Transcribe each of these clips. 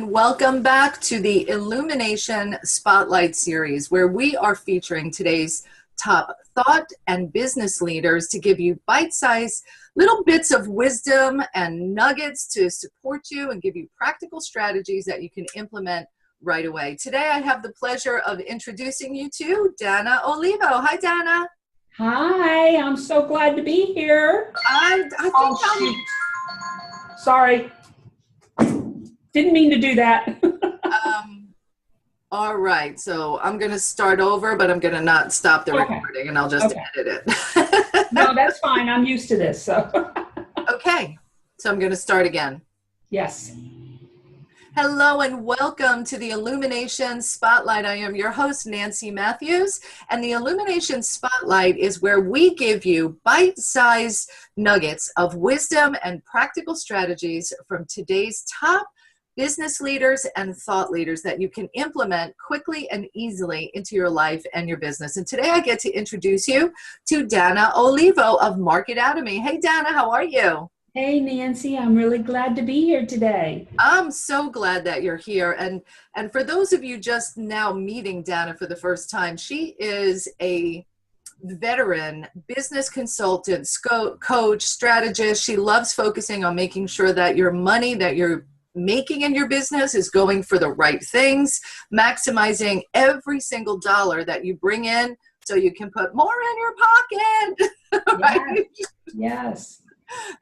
and welcome back to the Illumination Spotlight Series, where we are featuring today's top thought and business leaders to give you bite-sized little bits of wisdom and nuggets to support you and give you practical strategies that you can implement right away. Today, I have the pleasure of introducing you to Dana Olivo. Hi, Dana. Hi, I'm so glad to be here. I think Sorry. Didn't mean to do that. All right, so I'm going to start over, but I'm going to not stop the recording, and I'll just edit it. No, that's fine. I'm used to this. So. Okay, so I'm going to start again. Yes. Hello and welcome to the Illumination Spotlight. I am your host, Nancy Matthews, and the Illumination Spotlight is where we give you bite-sized nuggets of wisdom and practical strategies from today's top business leaders and thought leaders that you can implement quickly and easily into your life and your business. And today I get to introduce you to Dana Olivo of Marketatomy. Hey, Dana, how are you? Hey, Nancy, I'm really glad to be here today. I'm so glad that you're here. And for those of you just now meeting Dana for the first time, she is a veteran business consultant, coach, strategist. She loves focusing on making sure that your money that you're making in your business is going for the right things, maximizing every single dollar that you bring in so you can put more in your pocket. Right? Yes.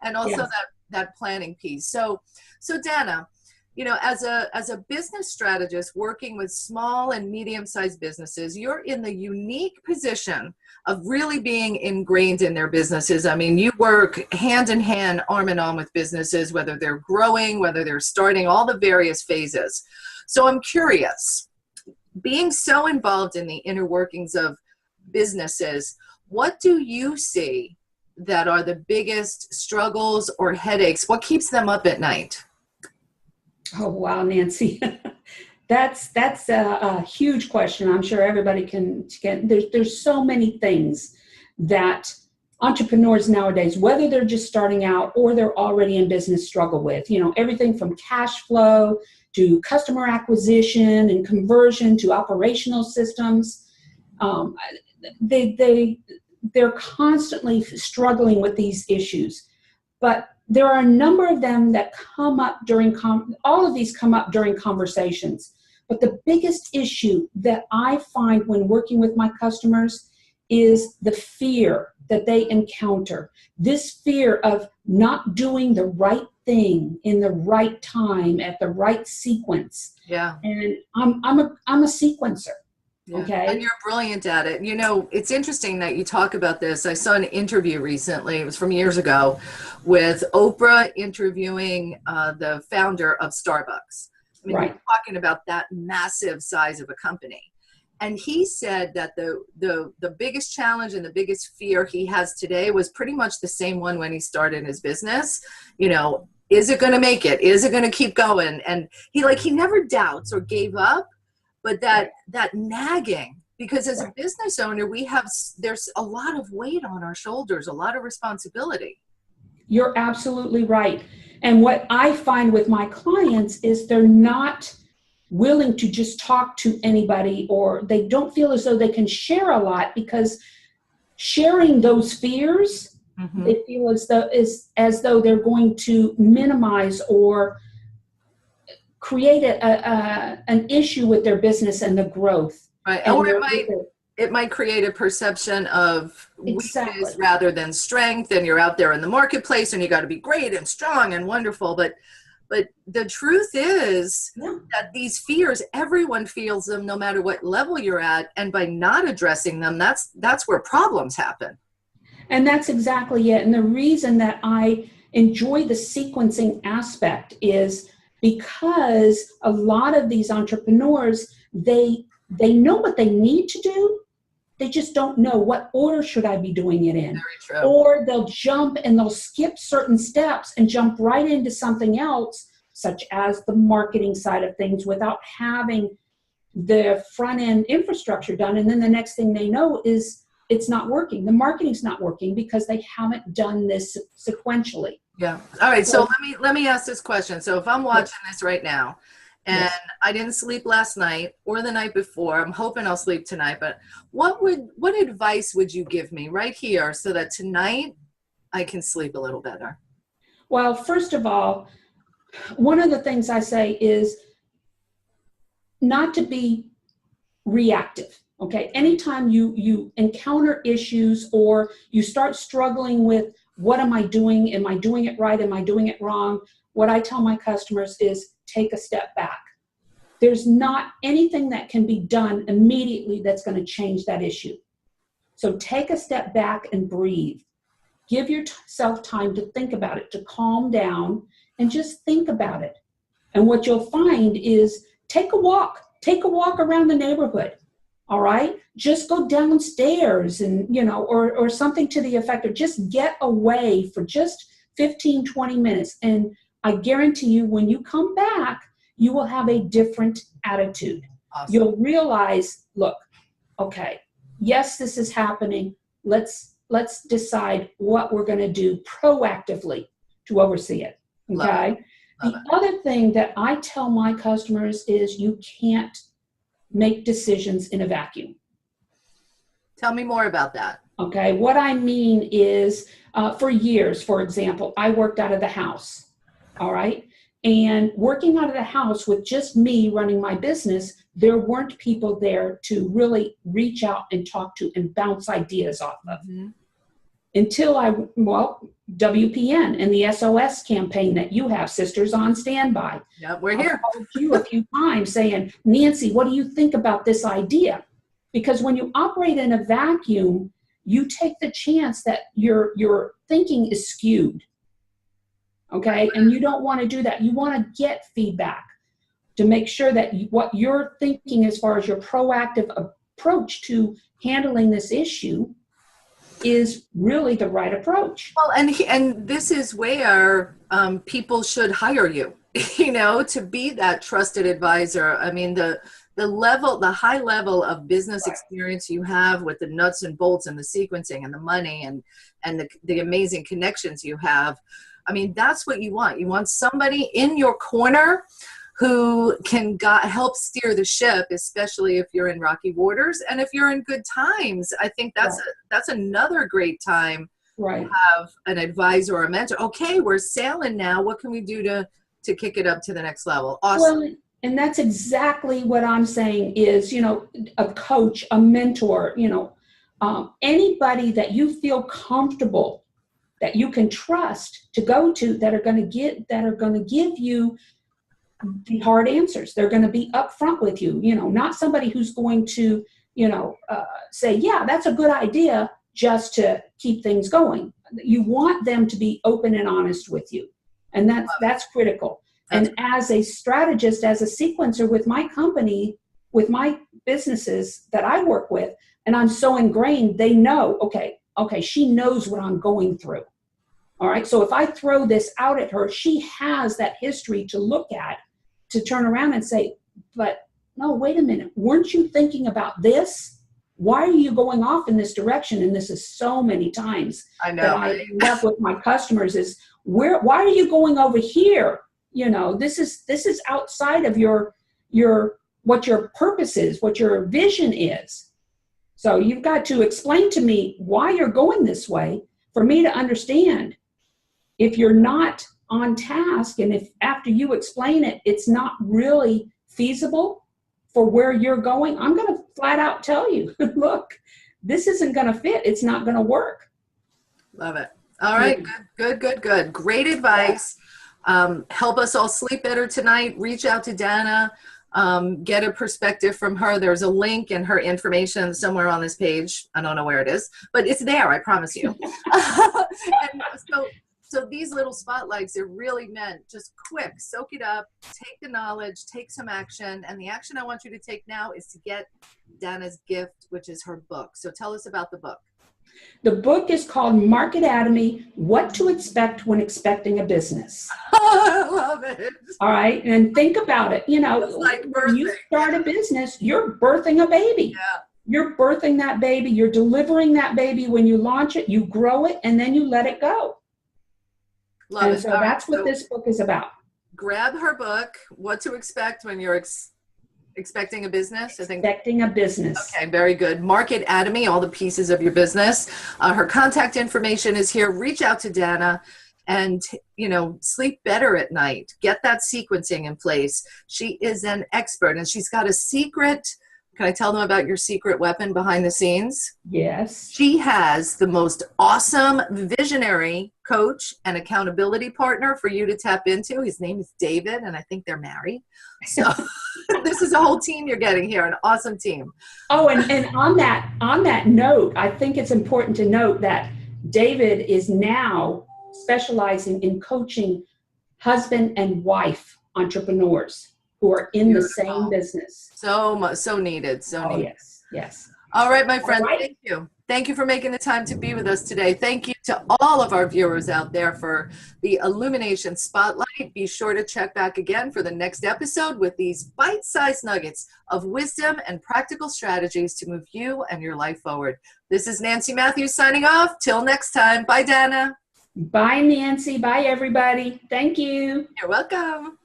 And also that planning piece. So Dana, you know, as a business strategist working with small and medium-sized businesses, you're in the unique position of really being ingrained in their businesses. I mean, you work hand in hand, arm in arm with businesses, whether they're growing, whether they're starting, all the various phases. So I'm curious, being so involved in the inner workings of businesses, what do you see that are the biggest struggles or headaches? What keeps them up at night? Oh, wow, Nancy. That's a huge question. I'm sure everybody can there's so many things that entrepreneurs nowadays, whether they're just starting out or they're already in business, struggle with. You know, everything from cash flow to customer acquisition and conversion to operational systems. They're constantly struggling with these issues, but there are a number of them that come up during, all of these come up during conversations. But the biggest issue that I find when working with my customers is the fear that they encounter. This fear of not doing the right thing in the right time at the right sequence. Yeah. And I'm a sequencer. Yeah. Okay. And you're brilliant at it. You know, it's interesting that you talk about this. I saw an interview recently, it was from years ago, with Oprah interviewing the founder of Starbucks. I mean, Right. We're talking about that massive size of a company. And he said that the biggest challenge and the biggest fear he has today was pretty much the same one when he started his business. You know, is it going to make it? Is it going to keep going? And he never doubts or gave up. But that nagging, because as a business owner, there's a lot of weight on our shoulders, a lot of responsibility. You're absolutely right. And what I find with my clients is they're not willing to just talk to anybody, or they don't feel as though they can share a lot, because sharing those fears, they feel as though they're going to minimize or create an issue with their business and the growth. Right. Or it might create a perception of weakness rather than strength, and you're out there in the marketplace and you got to be great and strong and wonderful. But the truth is that these fears, everyone feels them no matter what level you're at. And by not addressing them, that's where problems happen. And that's exactly it. And the reason that I enjoy the sequencing aspect is because a lot of these entrepreneurs, they know what they need to do. They just don't know what order should I be doing it in. Very true. Or they'll jump and they'll skip certain steps and jump right into something else, such as the marketing side of things, without having the front end infrastructure done. And then the next thing they know is it's not working. The marketing's not working because they haven't done this sequentially. Yeah. All right. So let me ask this question. So if I'm watching this right now and Yes. I didn't sleep last night or the night before. I'm hoping I'll sleep tonight, but what advice would you give me right here so that tonight I can sleep a little better? Well, first of all, one of the things I say is not to be reactive. Okay. Anytime you encounter issues or you start struggling with what am I doing? Am I doing it right? Am I doing it wrong? What I tell my customers is take a step back. There's not anything that can be done immediately that's going to change that issue. So take a step back and breathe. Give yourself time to think about it, to calm down and just think about it. And what you'll find is take a walk around the neighborhood. All right. Just go downstairs and, or something to the effect of just get away for just 15, 20 minutes. And I guarantee you, when you come back, you will have a different attitude. Awesome. You'll realize, look, okay, yes, this is happening. Let's decide what we're going to do proactively to oversee it. Okay. The other thing that I tell my customers is you can't make decisions in a vacuum. Tell me more about that. Okay. What I mean is, for years, for example, I worked out of the house. All right. And working out of the house with just me running my business, there weren't people there to really reach out and talk to and bounce ideas off of. Mm-hmm. Until WPN and the SOS campaign that you have, Sisters on Standby. Yep, we're here. I've called you a few times saying, Nancy, what do you think about this idea? Because when you operate in a vacuum, you take the chance that your thinking is skewed. Okay, and you don't want to do that. You want to get feedback to make sure that what you're thinking as far as your proactive approach to handling this issue is really the right approach. Well, and this is where people should hire you, to be that trusted advisor. I mean, the high level of business experience you have with the nuts and bolts and the sequencing and the money and the amazing connections you have. I mean, that's what you want. You want somebody in your corner who can help steer the ship, especially if you're in rocky waters and if you're in good times. I think that's another great time to have an advisor or a mentor. Okay, we're sailing now. What can we do to kick it up to the next level? Awesome. Well, and that's exactly what I'm saying is, a coach, a mentor, anybody that you feel comfortable, that you can trust to go to, that are going to give you the hard answers. They're going to be upfront with you, not somebody who's going to, say, yeah, that's a good idea just to keep things going. You want them to be open and honest with you. And that's critical. And as a strategist, as a sequencer with my company, with my businesses that I work with, and I'm so ingrained, they know, okay, she knows what I'm going through. All right. So if I throw this out at her, she has that history to look at, to turn around and say, but no, wait a minute. Weren't you thinking about this? Why are you going off in this direction? And this is so many times I know that I end up with my customers is, why are you going over here? This is outside of what your purpose is, what your vision is. So you've got to explain to me why you're going this way for me to understand. If you're not on task, and if after you explain it, it's not really feasible for where you're going, I'm going to flat out tell you, look, this isn't going to fit. It's not going to work. Love it. All right. Good. Great advice. Help us all sleep better tonight. Reach out to Dana. Get a perspective from her. There's a link and her information somewhere on this page. I don't know where it is, but it's there. I promise you. And so these little spotlights are really meant just quick, soak it up, take the knowledge, take some action. And the action I want you to take now is to get Dana's gift, which is her book. So tell us about the book. The book is called Marketatomy: What to Expect When Expecting a Business. I love it. All right. And think about it. When you start a business, you're birthing a baby. Yeah. You're birthing that baby. You're delivering that baby. When you launch it, you grow it, and then you let it go. Love it. So that's what this book is about. grab her book, What to Expect When You're Expecting a Business, I think. Expecting a Business. Okay, very good. Market Atomy, all the pieces of your business. Her contact information is here. Reach out to Dana and, sleep better at night. Get that sequencing in place. She is an expert, and she's got a secret. Can I tell them about your secret weapon behind the scenes? Yes. She has the most awesome visionary coach and accountability partner for you to tap into. His name is David, and I think they're married. So this is a whole team you're getting here, an awesome team. Oh, and on that note, I think it's important to note that David is now specializing in coaching husband and wife entrepreneurs who are in the same business. So much, so needed, so needed. Yes, yes. All right, my friend, Right. Thank you. Thank you for making the time to be with us today. Thank you to all of our viewers out there for the Illumination Spotlight. Be sure to check back again for the next episode with these bite-sized nuggets of wisdom and practical strategies to move you and your life forward. This is Nancy Matthews signing off. Till next time. Bye, Dana. Bye, Nancy. Bye, everybody. Thank you. You're welcome.